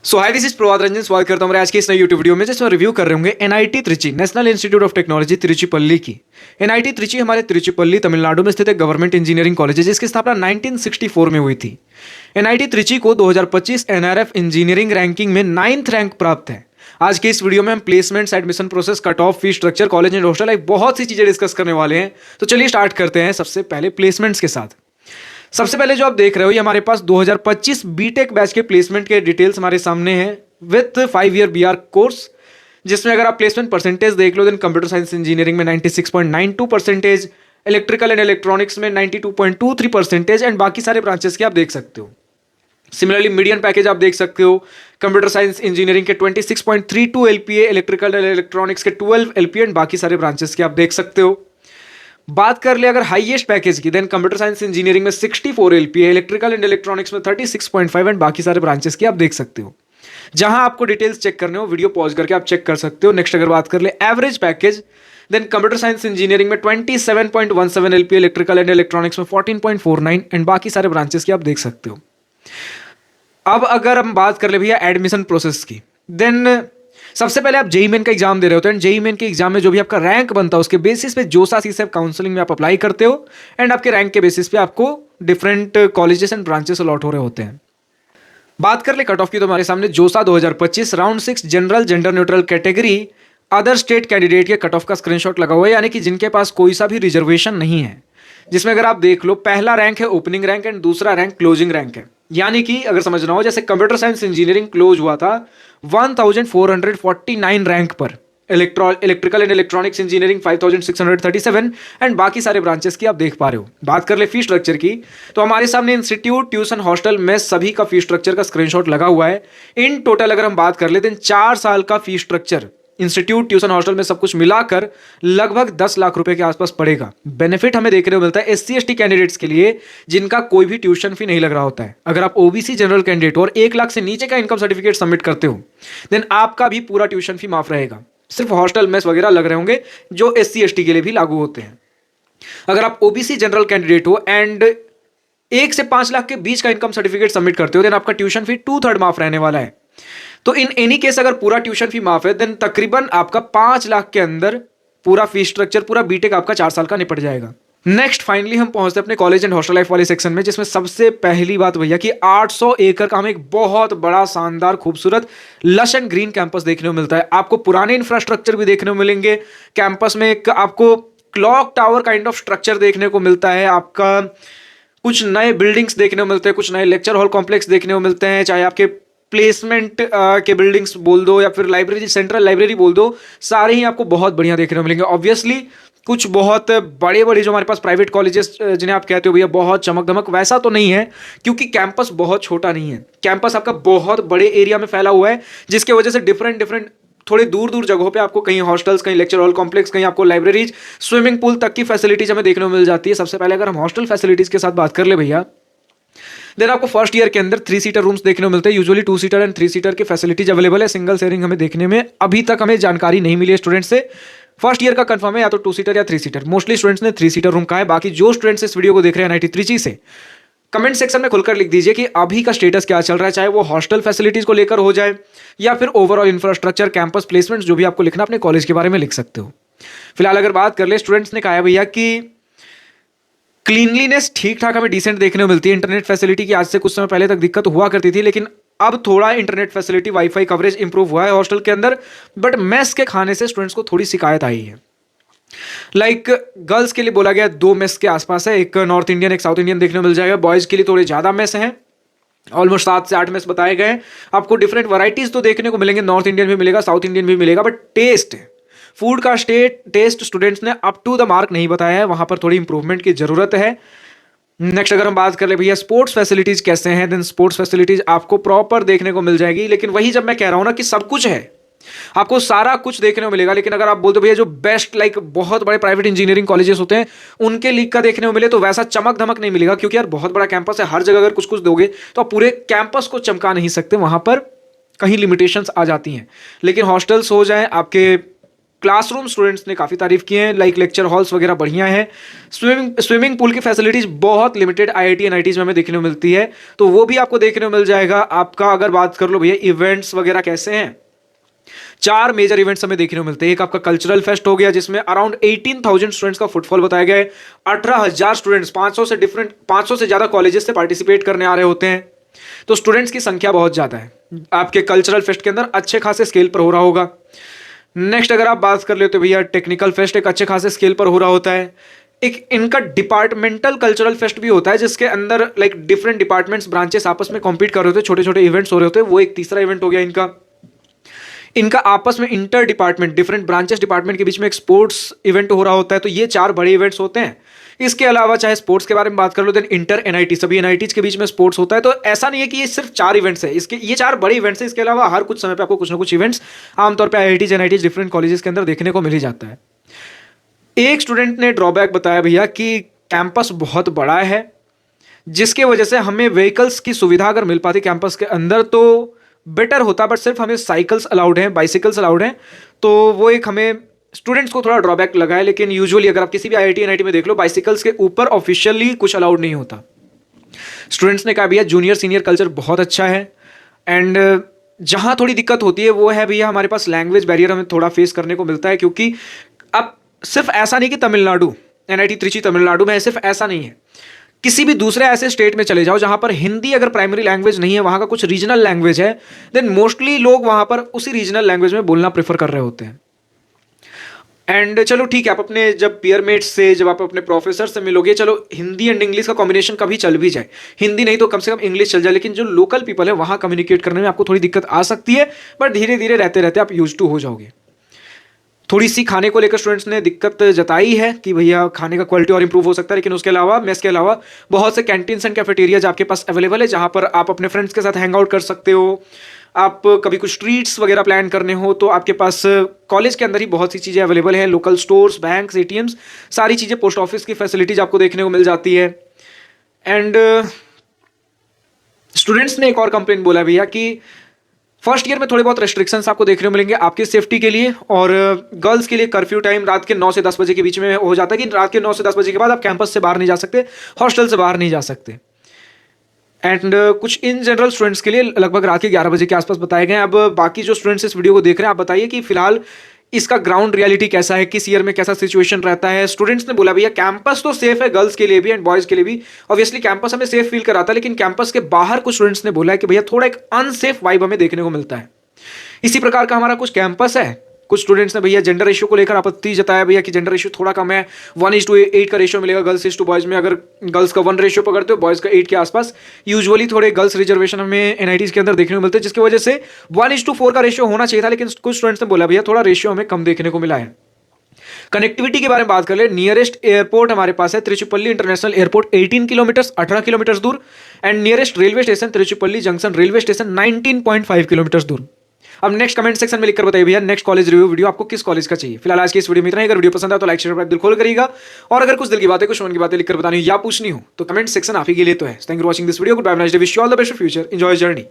So hi, this is Prabhat Ranjan. स्वागत करता हूं आज के इस नई यूट्यूब वीडियो में, जिसमें रिव्यू कर रहे होंगे NIT Trichy, National Institute of Technology Tiruchirappalli की। एनआईटी त्रिची हमारे तिरुचिपल्ली तमिलनाडु में स्थित एक गवर्नमेंट इंजीनियरिंग कॉलेज है, जिसकी स्थापना 1964 में हुई थी। एनआईटी त्रिची को 2025 एनआरएफ इंजीनियरिंग रैंकिंग में 9th रैंक प्राप्त है। आज के इस वीडियो में हम placements, admission process, cut off, fees structure, college and hostel, like बहुत सी चीजें डिस्कस करने वाले हैं। तो चलिए स्टार्ट करते हैं सबसे पहले प्लेसमेंट्स के साथ। सबसे पहले जो आप देख रहे हो, ये हमारे पास 2025 बीटेक बैच के प्लेसमेंट के डिटेल्स हमारे सामने हैं विथ 5 ईयर बीआर कोर्स, जिसमें अगर आप प्लेसमेंट परसेंटेज देख लो, देन कंप्यूटर साइंस इंजीनियरिंग में 96.92%, इलेक्ट्रिकल एंड इलेक्ट्रॉनिक्स में 92.23% एंड बाकी सारे ब्रांचेस के आप देख सकते हो। सिमिलरली मीडियन पैकेज आप देख सकते हो, कंप्यूटर साइंस इंजीनियरिंग के 26.32 एलपीए, इलेक्ट्रिकल एंड इलेक्ट्रॉनिक्स के 12 एलपीए एंड बाकी सारे ब्रांचेस के आप देख सकते हो। बात कर ले अगर हाईएस्ट पैकेज की, देन कंप्यूटर साइंस इंजीनियरिंग में 64 एलपीए, इलेक्ट्रिकल एंड इलेक्ट्रॉनिक्स में 36.5 एंड बाकी सारे ब्रांचेस की आप देख सकते हो। जहां आपको डिटेल्स चेक करने हो, वीडियो पॉज करके आप चेक कर सकते हो। नेक्स्ट अगर बात कर ले average package, then computer science engineering में 27.17 एलपीए, इलेक्ट्रिकल एंड इलेक्ट्रॉनिक्स में 14.49 एंड बाकी सारे ब्रांचेस की आप देख सकते हो। अब अगर हम बात कर ले भैया एडमिशन प्रोसेस की, देन सबसे पहले आप जेईई मेन का एग्जाम दे रहे होते हैं। जेईई मेन के एग्जाम में जो भी आपका रैंक बनता है, उसके बेसिस पे जोसा सीसेप काउंसलिंग में आप अप्लाई करते हो एंड आपके रैंक के बेसिस पे आपको different colleges and branches allot हो रहे होते हैं। बात कर ले कट ऑफ की, तो हमारे सामने जोसा 2025 round 6 general gender neutral category other state candidate के कट ऑफ का स्क्रीनशॉट लगा हुआ है, यानी कि जिनके पास कोई सा भी रिजर्वेशन नहीं है। जिसमें अगर आप देख लो, पहला रैंक है ओपनिंग रैंक एंड दूसरा रैंक क्लोजिंग रैंक है। यानी कि अगर समझना हो, जैसे कंप्यूटर साइंस इंजीनियरिंग क्लोज हुआ था 1449 रैंक पर, electrical and electronics engineering 5637 and बाकी सारे ब्रांचेस की आप देख पा रहे हो। बात कर ले फी स्ट्रक्चर की, तो हमारे सामने इंस्टीट्यूट, ट्यूशन, हॉस्टल, मेस सभी का फी स्ट्रक्चर का स्क्रीनशॉट लगा हुआ है। इन टोटल अगर हम बात कर लेते हैं 4 साल का fee structure institute, tuition, hostel में सब कुछ मिलाकर लगभग 10 लाख रुपए के आसपास पड़ेगा। बेनिफिट हमें देखने को मिलता है एससी एसटी कैंडिडेट्स के लिए, जिनका कोई भी ट्यूशन फी नहीं लग रहा होता है। अगर आप ओबीसी जनरल कैंडिडेट और 1 लाख से नीचे का इनकम सर्टिफिकेट सबमिट करते हो, देन आपका भी पूरा ट्यूशन फी माफ रहेगा। सिर्फ हॉस्टल, मेस वगैरह लग रहे होंगे, जो एससी एसटी के लिए भी लागू होते हैं। अगर आप ओबीसी जनरल कैंडिडेट हो एंड 1 से 5 लाख के बीच का इनकम सर्टिफिकेट सबमिट करते हो, देन आपका ट्यूशन फी 2/3 माफ रहने वाला है। तो इन एनी केस अगर पूरा ट्यूशन फी माफ है, देन तकरीबन आपका 5 लाख के अंदर पूरा फी स्ट्रक्चर, पूरा बीटेक आपका 4 साल का निपट जाएगा। नेक्स्ट फाइनली हम पहुंचते हैं अपने कॉलेज एंड हॉस्टल लाइफ वाले सेक्शन में, जिसमें सबसे पहली बात भैया कि 800 एकड़ का हमें एक बहुत बड़ा, शानदार, खूबसूरत, लश एंड ग्रीन कैंपस देखने को मिलता है। आपको पुराने इंफ्रास्ट्रक्चर भी देखने को मिलेंगे कैंपस में। एक आपको clock tower kind of structure देखने को मिलता है, आपका कुछ नए बिल्डिंग्स देखने को मिलते हैं, कुछ नए लेक्चर हॉल कॉम्प्लेक्स देखने को मिलते हैं, चाहे आपके प्लेसमेंट के बिल्डिंग्स बोल दो या फिर लाइब्रेरी, सेंट्रल लाइब्रेरी बोल दो, सारे ही आपको बहुत बढ़िया देखने को मिलेंगे। ऑब्वियसली कुछ बहुत बड़े बड़े जो हमारे पास प्राइवेट कॉलेजेस जिन्हें आप कहते हो भैया बहुत चमक धमक, वैसा तो नहीं है, क्योंकि कैंपस बहुत छोटा नहीं है। कैंपस आपका बहुत बड़े एरिया में फैला हुआ है, जिसकी वजह से डिफरेंट थोड़े दूर दूर जगहों पे आपको कहीं हॉस्टल्स, कहीं लेक्चर हॉल कॉम्प्लेक्स, कहीं आपको लाइब्रेरीज, स्विमिंग पूल तक की फैसिलिटीज हमें देखने को मिल जाती है। सबसे पहले अगर हम हॉस्टल फैसिलिटीज के साथ बात कर ले भैया, देन आपको फर्स्ट ईयर के अंदर 3 सीटर रूम्स देखने को मिलते हैं। यूजुअली 2 सीटर एंड 3 सीटर की फैसिलिटीज अवेलेबल है। सिंगल शेयरिंग हमें देखने में अभी तक हमें जानकारी नहीं मिली है स्टूडेंट से। फर्स्ट ईयर का कंफर्म है या तो 2 सीटर या 3 सीटर। मोस्टली स्टूडेंट्स ने 3 सीटर रूम कहा है। बाकी जो स्टूडेंट्स इस वीडियो को देख रहे हैं एनआईटी त्रिची से, कमेंट सेक्शन में खुलकर लिख दीजिए कि अभी का स्टेटस क्या चल रहा है, चाहे वो हॉस्टल फैसिलिटीज को लेकर हो जाए या फिर ओवरऑल इंफ्रास्ट्रक्चर, कैंपस प्लेसमेंट, जो भी आपको लिखना अपने कॉलेज के बारे में लिख सकते हो। फिलहाल अगर बात कर ले, स्टूडेंट्स ने कहा है भैया कि क्लीनलीनेस ठीक ठाक हमें डिसेंट देखने को मिलती है। इंटरनेट फैसिलिटी की आज से कुछ समय पहले तक दिक्कत हुआ करती थी, लेकिन अब थोड़ा internet facility, wifi coverage improve हुआ है हॉस्टल के अंदर। बट मेस के खाने से स्टूडेंट्स को थोड़ी शिकायत आई है। लाइक गर्ल्स के लिए बोला गया 2 मेस के आसपास है, एक नॉर्थ इंडियन, एक साउथ इंडियन देखने को मिल जाएगा। बॉयज के लिए थोड़े ज्यादा मेस हैं, ऑलमोस्ट 7 से 8 मेस बताए गए। आपको डिफरेंट वैरायटीज तो देखने को मिलेंगे, नॉर्थ इंडियन भी मिलेगा, साउथ इंडियन भी मिलेगा, बट टेस्ट, फूड का टेस्ट स्टूडेंट्स ने अप टू द मार्क नहीं बताया है। वहां पर थोड़ी इंप्रूवमेंट की जरूरत है। नेक्स्ट अगर हम बात कर ले भैया स्पोर्ट्स फैसिलिटीज कैसे हैं, देन स्पोर्ट्स फैसिलिटीज आपको प्रॉपर देखने को मिल जाएगी। लेकिन वही जब मैं कह रहा हूं ना कि सब कुछ है, आपको सारा कुछ देखने को मिलेगा, लेकिन अगर आप बोलते भैया जो बेस्ट, लाइक बहुत बड़े प्राइवेट इंजीनियरिंग कॉलेजेस होते हैं उनके लीग का देखने को मिले, तो वैसा चमक धमक नहीं मिलेगा। क्योंकि यार बहुत बड़ा कैंपस है, हर जगह अगर कुछ कुछ दोगे तो आप पूरे कैंपस को चमका नहीं सकते, वहां पर कहीं लिमिटेशंस आ जाती हैं। लेकिन हॉस्टल्स हो जाए, आपके क्लासरूम स्टूडेंट्स ने काफ़ी तारीफ की है, लाइक लेक्चर हॉल्स वगैरह बढ़िया है। स्विमिंग पूल की फैसिलिटीज बहुत लिमिटेड आईआईटी एनआईटीज में हमें देखने को मिलती है, तो वो भी आपको देखने को मिल जाएगा। आपका अगर बात कर लो भैया इवेंट्स वगैरह कैसे हैं, 4 मेजर इवेंट्स हमें देखने को मिलते हैं। एक आपका कल्चरल फेस्ट हो गया जिसमें अराउंड 18,000 स्टूडेंट्स का फुटफॉल बताया गया है। 18,000 स्टूडेंट्स 500 से ज्यादा कॉलेजेस से पार्टिसिपेट करने आ रहे होते हैं, तो स्टूडेंट्स की संख्या बहुत ज्यादा है। आपके कल्चरल फेस्ट के अंदर अच्छे खासे स्केल पर हो रहा होगा। नेक्स्ट अगर आप बात कर लेते हो भैया टेक्निकल फेस्ट एक अच्छे खासे स्केल पर हो रहा होता है। एक इनका डिपार्टमेंटल कल्चरल फेस्ट भी होता है जिसके अंदर लाइक डिफरेंट डिपार्टमेंट्स ब्रांचेस आपस में कॉम्पीट कर रहे होते हैं, छोटे छोटे इवेंट्स हो रहे होते हैं। वो एक तीसरा इवेंट हो गया इनका आपस में inter department different branches department के बीच में एक स्पोर्ट्स इवेंट हो रहा होता है। तो ये 4 बड़े इवेंट्स होते हैं। इसके अलावा चाहे स्पोर्ट्स के बारे में बात कर लो, देन इंटर एनआईटी सभी एनआईटीज के बीच में स्पोर्ट्स होता है। तो ऐसा नहीं है कि ये सिर्फ 4 इवेंट्स है, इसके ये 4 बड़े इवेंट्स है। इसके अलावा हर कुछ समय पे आपको कुछ ना कुछ इवेंट्स आमतौर पे आईआईटीज एनआईटीज डिफरेंट कॉलेजेस के अंदर देखने को मिल ही जाता है। एक स्टूडेंट ने ड्रॉबैक बताया भैया कि कैंपस बहुत बड़ा है, जिसके वजह से हमें व्हीकल्स की सुविधा अगर मिल पाती कैंपस के अंदर तो बेटर होता, बट सिर्फ हमें साइकिल्स अलाउड हैं, बाइसिकल्स अलाउड हैं, तो वो एक हमें स्टूडेंट्स को थोड़ा ड्रॉबैक लगा है। लेकिन यूजुअली अगर आप किसी भी आईआईटी एनआईटी में देख लो, बाइसिकल्स के ऊपर ऑफिशियली कुछ अलाउड नहीं होता। स्टूडेंट्स ने कहा भैया जूनियर सीनियर कल्चर बहुत अच्छा है। एंड जहां थोड़ी दिक्कत होती है वो है भैया हमारे पास लैंग्वेज बैरियर हमें थोड़ा फेस करने को मिलता है, क्योंकि अब सिर्फ ऐसा नहीं कि तमिलनाडु एनआईटी त्रिची तमिलनाडु में है, सिर्फ ऐसा नहीं है। किसी भी दूसरे ऐसे स्टेट में चले जाओ जहां पर हिंदी अगर प्राइमरी लैंग्वेज नहीं है, वहां का कुछ रीजनल लैंग्वेज है, देन मोस्टली लोग वहां पर उसी रीजनल लैंग्वेज में बोलना प्रेफर कर रहे होते हैं। एंड चलो ठीक है, आप अपने जब पीयरमेट्स से जब आप अपने प्रोफेसर से मिलोगे, चलो हिंदी एंड इंग्लिश का कॉम्बिनेशन कभी चल भी जाए, हिंदी नहीं तो कम से कम इंग्लिश चल जाए, लेकिन जो लोकल पीपल है वहां कम्युनिकेट करने में आपको थोड़ी दिक्कत आ सकती है, बट धीरे धीरे रहते रहते आप यूज टू हो जाओगे। थोड़ी सी खाने को लेकर स्टूडेंट्स ने दिक्कत जताई है कि भैया खाने का क्वालिटी और इंप्रूव हो सकता है, लेकिन उसके अलावा मेस के अलावा बहुत से कैंटीन्स एंड कैफेटेरियाज आपके पास अवेलेबल है, जहां पर आप अपने फ्रेंड्स के साथ हैंग आउट कर सकते हो। आप कभी कुछ स्ट्रीट्स वगैरह प्लान करने हो तो आपके पास कॉलेज के अंदर ही बहुत सी चीज़ें अवेलेबल हैं, लोकल स्टोर्स, बैंक्स, एटीएम्स, सारी चीज़ें, पोस्ट ऑफिस की फैसिलिटीज आपको देखने को मिल जाती है। एंड स्टूडेंट्स ने एक और कंप्लेंट बोला भैया कि फर्स्ट ईयर में थोड़े बहुत रेस्ट्रिक्शंस आपको देखने को मिलेंगे आपकी सेफ्टी के लिए, और गर्ल्स के लिए कर्फ्यू टाइम रात के 9 से 10 बजे के बीच में हो जाता है कि रात के 9 से 10 बजे के बाद आप कैंपस से बाहर नहीं जा सकते, हॉस्टल से बाहर नहीं जा सकते। एंड कुछ इन जनरल स्टूडेंट्स के लिए लगभग रात के 11 बजे के आसपास बताए गए हैं। अब बाकी जो स्टूडेंट्स इस वीडियो को देख रहे हैं, आप बताइए कि फिलहाल इसका ग्राउंड रियलिटी कैसा है, किस ईयर में कैसा सिचुएशन रहता है। स्टूडेंट्स ने बोला भैया कैंपस तो सेफ है गर्ल्स के लिए भी एंड बॉयज के लिए भी, ऑब्वियसली कैंपस हमें सेफ फील कराता है, लेकिन कैंपस के बाहर कुछ स्टूडेंट्स ने बोला है कि भैया थोड़ा एक अनसेफ वाइब हमें देखने को मिलता है। इसी प्रकार का हमारा कुछ कैंपस है। कुछ स्टूडेंट्स ने भैया जेंडर रेशियो को लेकर आपत्ति जताया भैया कि जेंडर रेशियो थोड़ा कम है, 1:8 का रेशियो मिलेगा गर्ल्स टू बॉयज में। अगर गर्ल्स का 1 रेशियो पकड़ते हो, बॉयज का 8 के आसपास। यूजुअली थोड़े गर्ल्स रिजर्वेशन हमें एनआईटीज के अंदर देखने को मिलते हैं, जिसकी वजह से 1:4 का रेशियो होना चाहिए था, लेकिन कुछ स्टूडेंट्स ने बोला भैया थोड़ा रेशियो हमें कम देखने को मिला है। कनेक्टिविटी के बारे में बात कर ले, नियरेस्ट एयरपोर्ट हमारे पास है Tiruchirappalli international airport 18 kilometre 18 kilometre दूर, and nearest railway station Tiruchirappalli junction railway station 19.5 kilometre दूर। अब नेक्स्ट कमेंट सेक्शन में लिखकर बताइए भैया नेक्स्ट कॉलेज रिव्यू वीडियो आपको किस कॉलेज का चाहिए। फिलहाल आज की इस वीडियो में इतना ही। अगर वीडियो पसंद आए तो लाइक शेयर दिल खोल करिएगा, और अगर कुछ दिल की बातें कुछ मन की बातें लिखकर बतानी हो या पूछनी हो तो कमेंट सेक्शन आप ही के लिए तो है। Thank you for watching this video, good bye, nice day, wish you all the best for future, enjoy journey.